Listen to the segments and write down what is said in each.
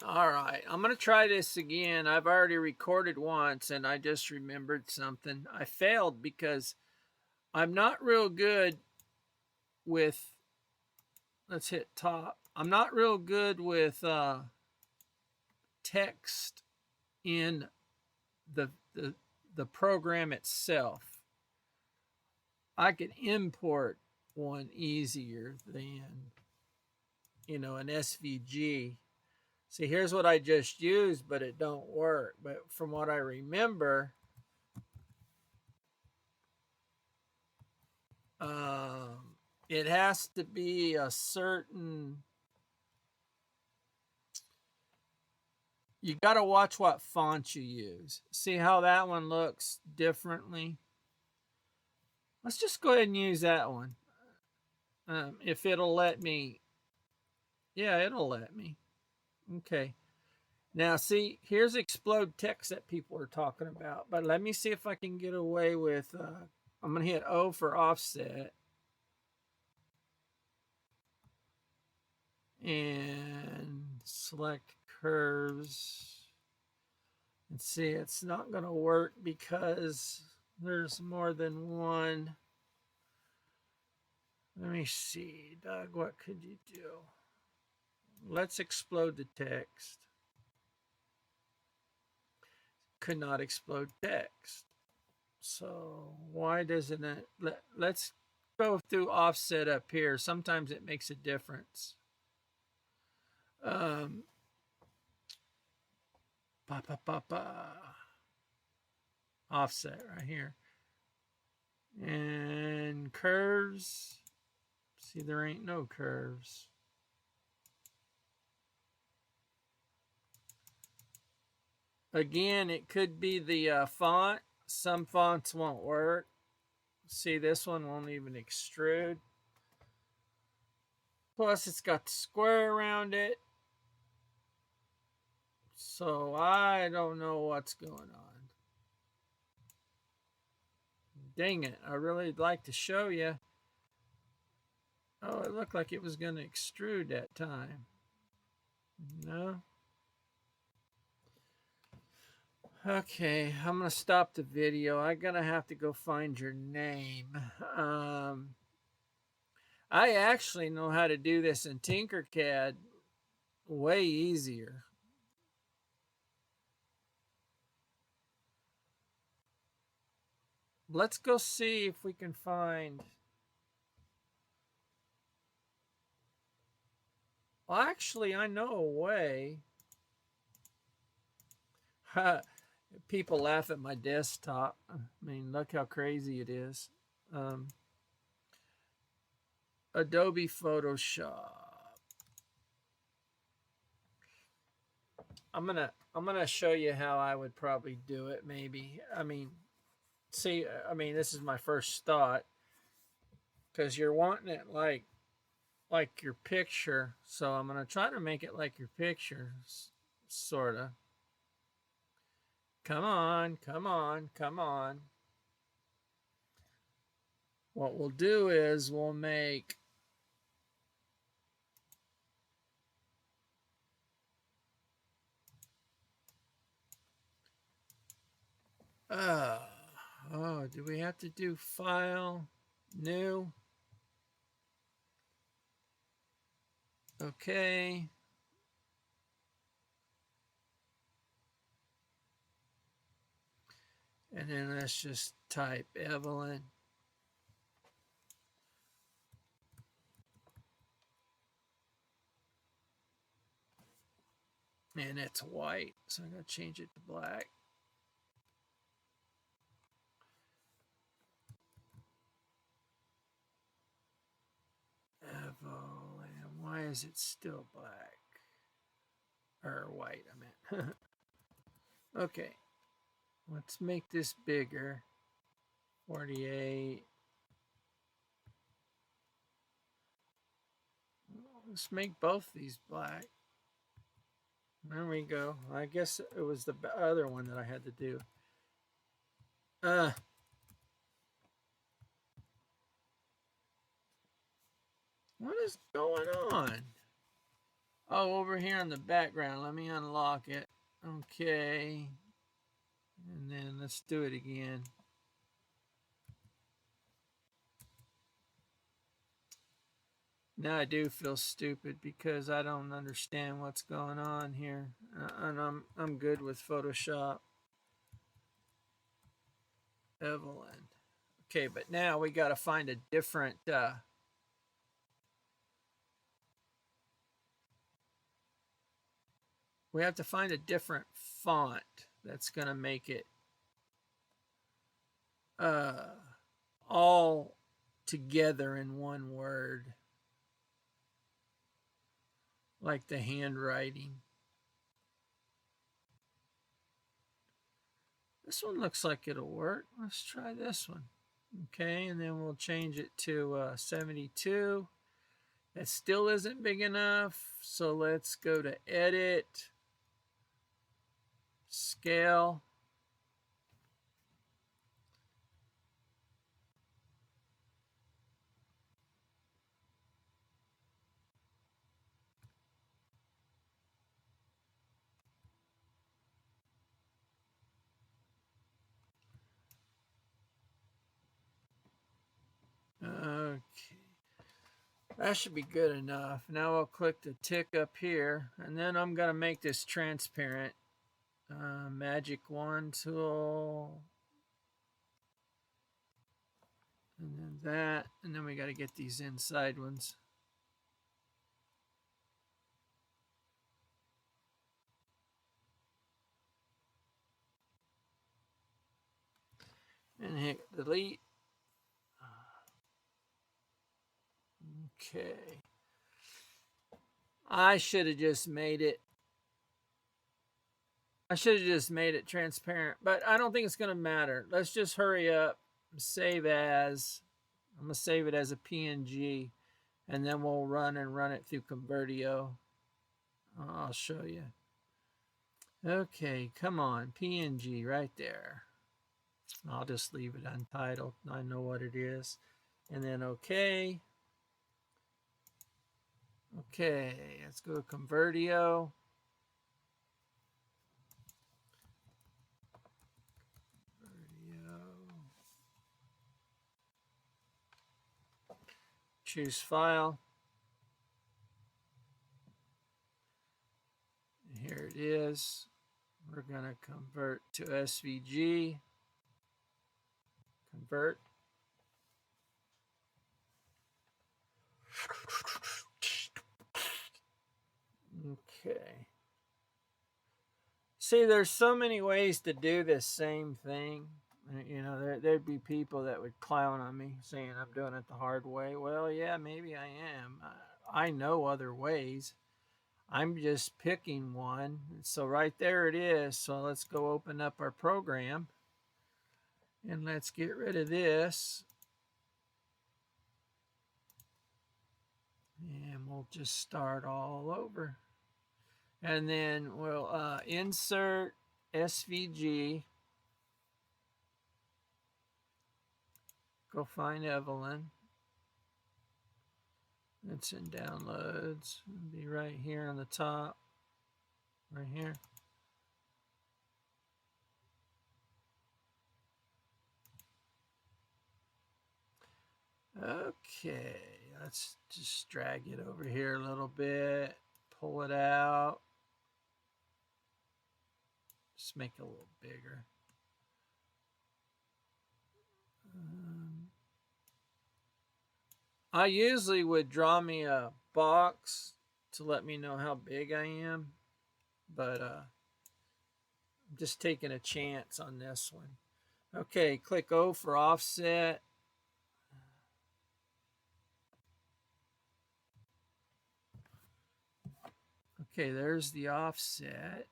All right, I'm going to try this again. I've already recorded once and I just remembered something. I failed because I'm not real good with, let's hit top. I'm not real good with text in the, the, the program itself. I could import one easier than, an SVG. See, here's what I just used, but it don't work. But from what I remember, it has to be a certain. You got to watch what font you use. See how that one looks differently? Let's just go ahead and use that one. If it'll let me. Yeah, it'll let me. Okay. Now, see, here's explode text that people are talking about. But let me see if I can get away with. I'm going to hit O for offset. And select curves. And see, it's not going to work because there's more than one. Let me see, Doug, what could you do? Let's explode the text. Could not explode text. So why doesn't it? Let's go through offset up here. Sometimes it makes a difference. Offset right here. And curves. See, there ain't no curves. Again, it could be the font. Some fonts won't work. See, this one won't even extrude. Plus, it's got the square around it. So, I don't know what's going on. Dang it, I really would like to show you. Oh, it looked like it was going to extrude that time. No. Okay, I'm going to stop the video. I'm going to have to go find your name. I actually know how to do this in Tinkercad way easier. Let's go see if we can find. Well, actually, I know a way. People laugh at my desktop. I mean, look how crazy it is. Adobe Photoshop. I'm gonna show you how I would probably do it. Maybe. This is my first thought because you're wanting it like your picture. So I'm gonna try to make it like your picture, sorta. Come on, come on, come on. What we'll do is we'll make do we have to do file, new? Okay. And then let's just type Evelyn. And it's white, so I'm going to change it to black. Evelyn, why is it still black? Or white, I meant. Okay, let's make this bigger. 48. Let's make both these black. There we go. I guess it was the other one that I had to do. What is going on? Oh, over here in the background. Let me unlock it. Okay. And then let's do it again. Now I do feel stupid because I don't understand what's going on here. And I'm good with Photoshop. Evelyn. Okay, but now we got to find a different we have to find a different font that's going to make it uh, all together in one word, like the handwriting. This one looks like it'll work. Let's try this one. Okay, and then we'll change it to 72. That still isn't big enough, so let's go to Edit, Scale. Okay. That should be good enough. Now I'll click the tick up here, and then I'm going to make this transparent. Magic wand tool, and then that, and then we got to get these inside ones. And hit delete. Okay. I should have just made it transparent, but I don't think it's going to matter. Let's just hurry up, save as. I'm going to save it as a PNG, and then we'll run it through Convertio. I'll show you. Okay, come on, PNG right there. I'll just leave it untitled. I know what it is. And then okay. Okay, let's go to Convertio. Choose file. And here it is. We're going to convert to SVG. Convert. Okay. See, there's so many ways to do this same thing. You know, there'd be people that would clown on me saying I'm doing it the hard way. Well, yeah, maybe I am. I know other ways. I'm just picking one. So right there it is. So let's go open up our program and let's get rid of this. And we'll just start all over. And then we'll insert SVG. Go find Evelyn. It's in downloads. It'll be right here on the top. Right here. Okay, let's just drag it over here a little bit. Pull it out. Just make it a little bigger. I usually would draw me a box to let me know how big I am, but I'm just taking a chance on this one. Okay, click O for offset. Okay, there's the offset.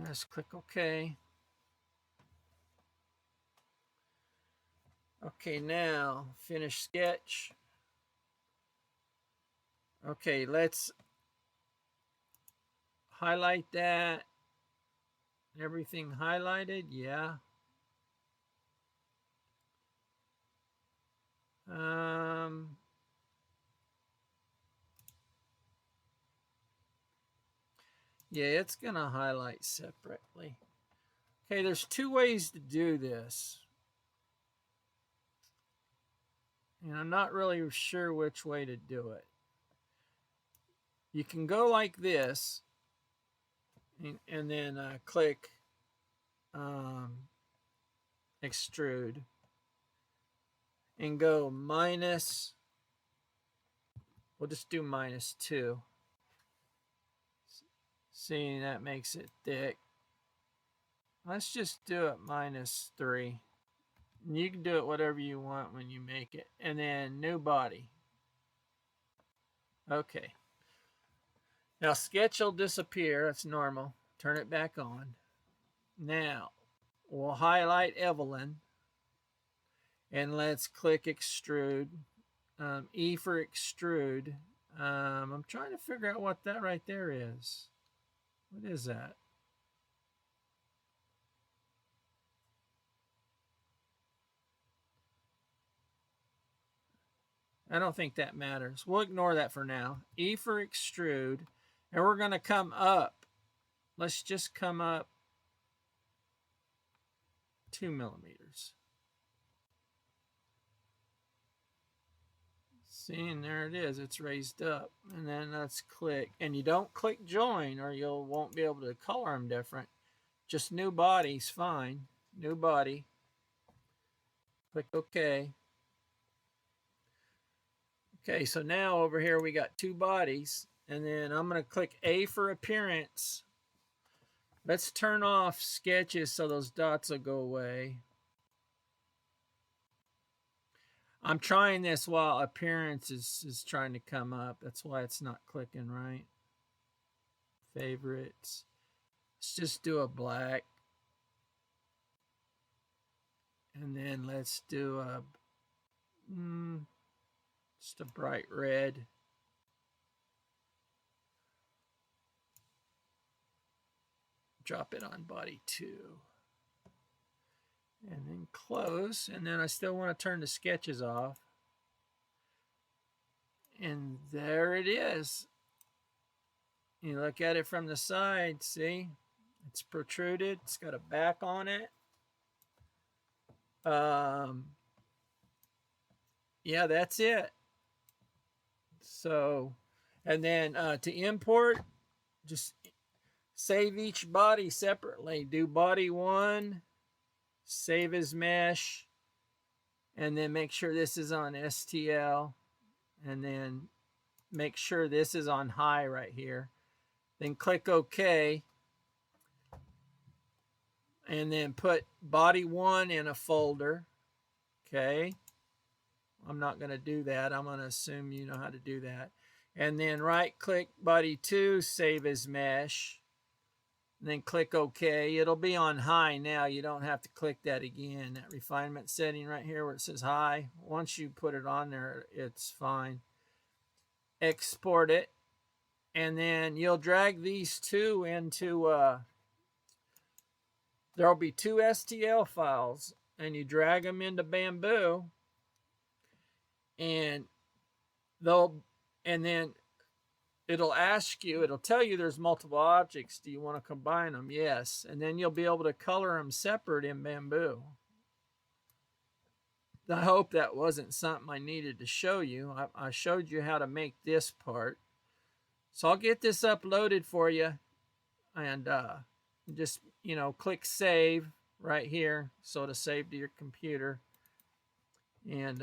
Let's click OK. Okay, now finish sketch. Okay, let's highlight that. Everything highlighted, yeah. Yeah, it's going to highlight separately. Okay, there's two ways to do this. And I'm not really sure which way to do it. You can go like this and then click extrude and go minus, we'll just do -2. Seeing that makes it thick. Let's just do it -3. You can do it whatever you want when you make it. And then new body. Okay. Now sketch will disappear. That's normal. Turn it back on. Now we'll highlight Evelyn. And let's click extrude. E for extrude. I'm trying to figure out what that right there is. What is that? I don't think that matters. We'll ignore that for now. E for extrude. And we're going to come up. Let's just come up 2 millimeters. See, and there it is. It's raised up. And then let's click. And you don't click join or you won't be able to color them different. Just new body's fine. New body. Click OK. Okay, so now over here we got two bodies. And then I'm going to click A for appearance. Let's turn off sketches so those dots will go away. I'm trying this while appearance is trying to come up. That's why it's not clicking right. Favorites. Let's just do a black. And then let's do a just a bright red. Drop it on body 2. And then close. And then I still want to turn the sketches off. And there it is. You look at it from the side, see? It's protruded. It's got a back on it. Yeah, that's it. So, and then to import, just save each body separately. Do body 1, save as mesh, and then make sure this is on STL, and then make sure this is on high right here. Then click OK, and then put body 1 in a folder. Okay. I'm not going to do that. I'm going to assume you know how to do that. And then right click body 2, save as mesh. And then click OK. It'll be on high now. You don't have to click that again. That refinement setting right here where it says high. Once you put it on there, it's fine. Export it. And then you'll drag these two into, there'll be 2 STL files. And you drag them into Bamboo. And then it'll ask you, it'll tell you there's multiple objects. Do you want to combine them? Yes. And then you'll be able to color them separate in Bamboo. I hope that wasn't something I needed to show you. I showed you how to make this part. So I'll get this uploaded for you. And just, click save right here. So to save to your computer. And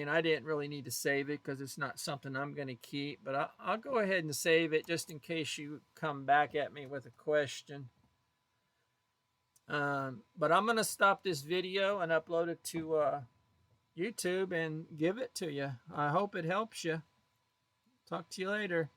I didn't really need to save it because it's not something I'm going to keep, but I'll go ahead and save it just in case you come back at me with a question. But I'm going to stop this video and upload it to YouTube and give it to you. I hope it helps you. Talk to you later.